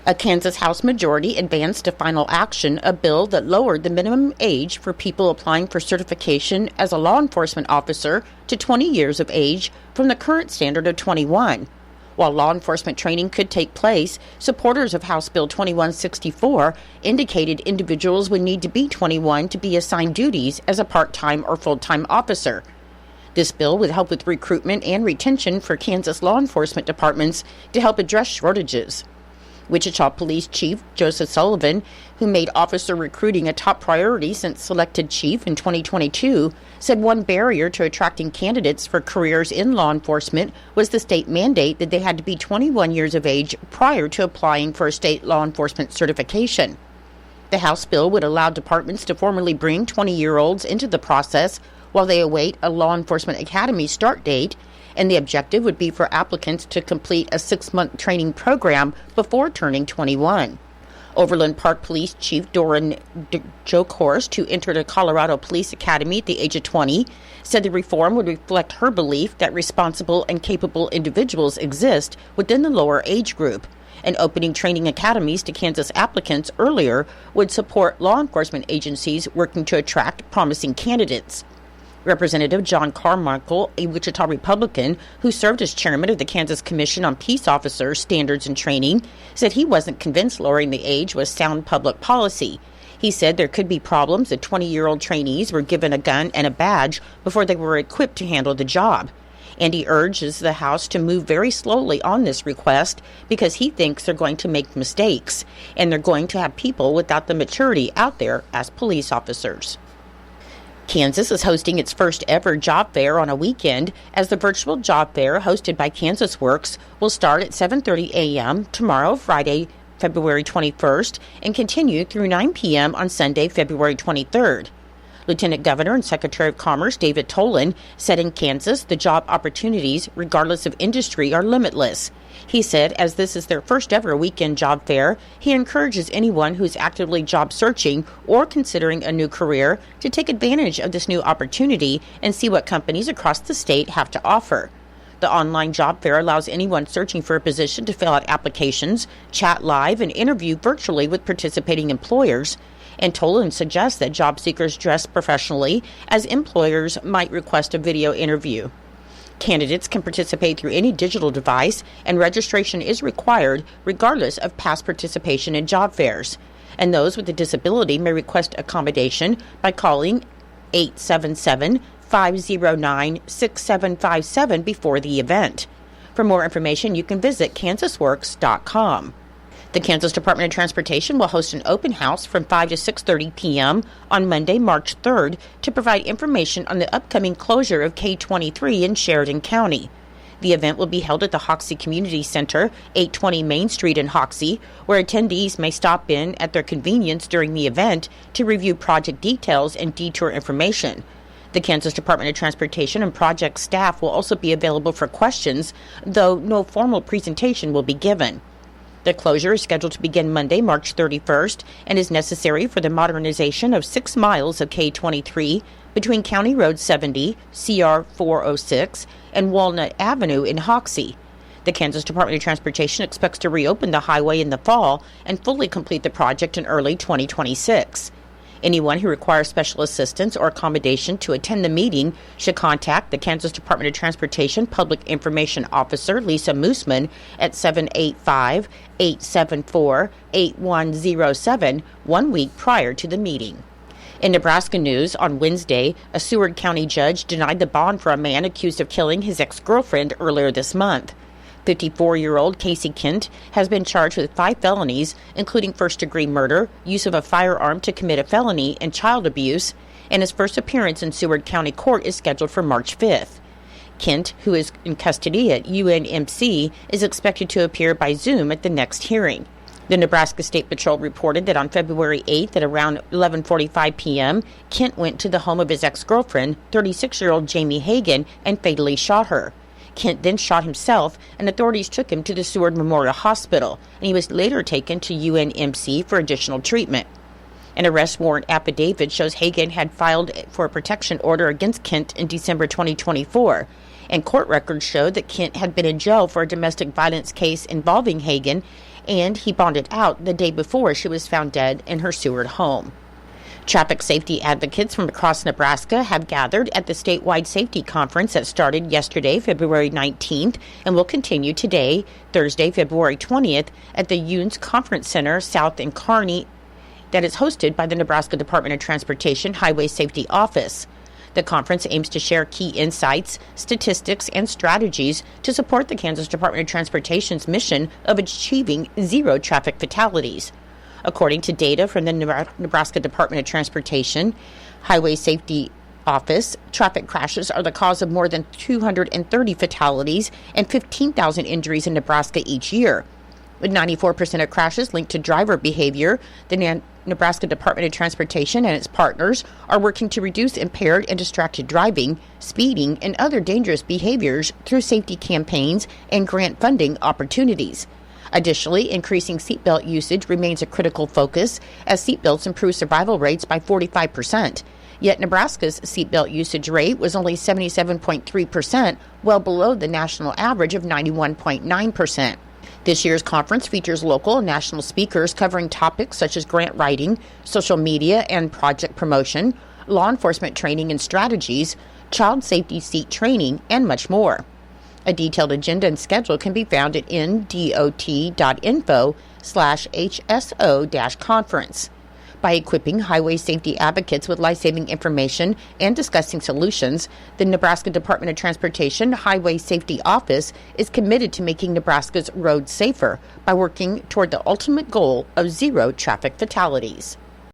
A Kansas House majority advanced to final action a bill that lowered the minimum age for people applying for certification as a law enforcement officer to 20 years of age from the current standard of 21. While law enforcement training could take place, supporters of House Bill 2164 indicated individuals would need to be 21 to be assigned duties as a part-time or full-time officer. This bill would help with recruitment and retention for Kansas law enforcement departments to help address shortages. Wichita Police Chief Joseph Sullivan, who made officer recruiting a top priority since selected chief in 2022, said one barrier to attracting candidates for careers in law enforcement was the state mandate that they had to be 21 years of age prior to applying for a state law enforcement certification. The House bill would allow departments to formally bring 20-year-olds into the process while they await a law enforcement academy start date, and the objective would be for applicants to complete a 6-month training program before turning 21. Overland Park Police Chief Doran Jokhorst, who entered a Colorado Police Academy at the age of 20, said the reform would reflect her belief that responsible and capable individuals exist within the lower age group, and opening training academies to Kansas applicants earlier would support law enforcement agencies working to attract promising candidates. Representative John Carmichael, a Wichita Republican who served as chairman of the Kansas Commission on Peace Officers Standards and Training, said he wasn't convinced lowering the age was sound public policy. He said there could be problems if 20-year-old trainees were given a gun and a badge before they were equipped to handle the job. And he urges the House to move very slowly on this request because he thinks they're going to make mistakes and they're going to have people without the maturity out there as police officers. Kansas is hosting its first ever job fair on a weekend as the virtual job fair hosted by Kansas Works will start at 7:30 a.m. tomorrow, Friday, February 21st, and continue through 9 p.m. on Sunday, February 23rd. Lieutenant Governor and Secretary of Commerce David Tolan said in Kansas the job opportunities, regardless of industry, are limitless. He said as this is their first ever weekend job fair, he encourages anyone who is actively job searching or considering a new career to take advantage of this new opportunity and see what companies across the state have to offer. The online job fair allows anyone searching for a position to fill out applications, chat live, and interview virtually with participating employers. And Tolan suggests that job seekers dress professionally, as employers might request a video interview. Candidates can participate through any digital device, and registration is required regardless of past participation in job fairs. And those with a disability may request accommodation by calling 877-509-6757 before the event. For more information, you can visit kansasworks.com. The Kansas Department of Transportation will host an open house from 5 to 6:30 p.m. on Monday, March 3rd, to provide information on the upcoming closure of K-23 in Sheridan County. The event will be held at the Hoxie Community Center, 820 Main Street in Hoxie, where attendees may stop in at their convenience during the event to review project details and detour information. The Kansas Department of Transportation and project staff will also be available for questions, though no formal presentation will be given. The closure is scheduled to begin Monday, March 31st, and is necessary for the modernization of 6 miles of K-23 between County Road 70, CR 406, and Walnut Avenue in Hoxie. The Kansas Department of Transportation expects to reopen the highway in the fall and fully complete the project in early 2026. Anyone who requires special assistance or accommodation to attend the meeting should contact the Kansas Department of Transportation Public Information Officer Lisa Moosman at 785-874-8107 1 week prior to the meeting. In Nebraska news, on Wednesday, a Seward County judge denied the bond for a man accused of killing his ex-girlfriend earlier this month. 54-year-old Casey Kent has been charged with 5 felonies, including first-degree murder, use of a firearm to commit a felony, and child abuse, and his first appearance in Seward County Court is scheduled for March 5th. Kent, who is in custody at UNMC, is expected to appear by Zoom at the next hearing. The Nebraska State Patrol reported that on February 8th at around 11:45 p.m., Kent went to the home of his ex-girlfriend, 36-year-old Jamie Hagan, and fatally shot her. Kent then shot himself, and authorities took him to the Seward Memorial Hospital, and he was later taken to UNMC for additional treatment. An arrest warrant affidavit shows Hagan had filed for a protection order against Kent in December 2024, and court records show that Kent had been in jail for a domestic violence case involving Hagan and he bonded out the day before she was found dead in her Seward home. Traffic safety advocates from across Nebraska have gathered at the statewide safety conference that started yesterday, February 19th, and will continue today, Thursday, February 20th, at the Yunes Conference Center south in Kearney that is hosted by the Nebraska Department of Transportation Highway Safety Office. The conference aims to share key insights, statistics, and strategies to support the Kansas Department of Transportation's mission of achieving zero traffic fatalities. According to data from the Nebraska Department of Transportation Highway Safety Office, traffic crashes are the cause of more than 230 fatalities and 15,000 injuries in Nebraska each year. With 94% of crashes linked to driver behavior, the Nebraska Department of Transportation and its partners are working to reduce impaired and distracted driving, speeding, and other dangerous behaviors through safety campaigns and grant funding opportunities. Additionally, increasing seatbelt usage remains a critical focus as seatbelts improve survival rates by 45%. Yet Nebraska's seatbelt usage rate was only 77.3%, well below the national average of 91.9%. This year's conference features local and national speakers covering topics such as grant writing, social media and project promotion, law enforcement training and strategies, child safety seat training, and much more. A detailed agenda and schedule can be found at ndot.info/HSO-conference. By equipping highway safety advocates with life-saving information and discussing solutions, the Nebraska Department of Transportation Highway Safety Office is committed to making Nebraska's roads safer by working toward the ultimate goal of zero traffic fatalities.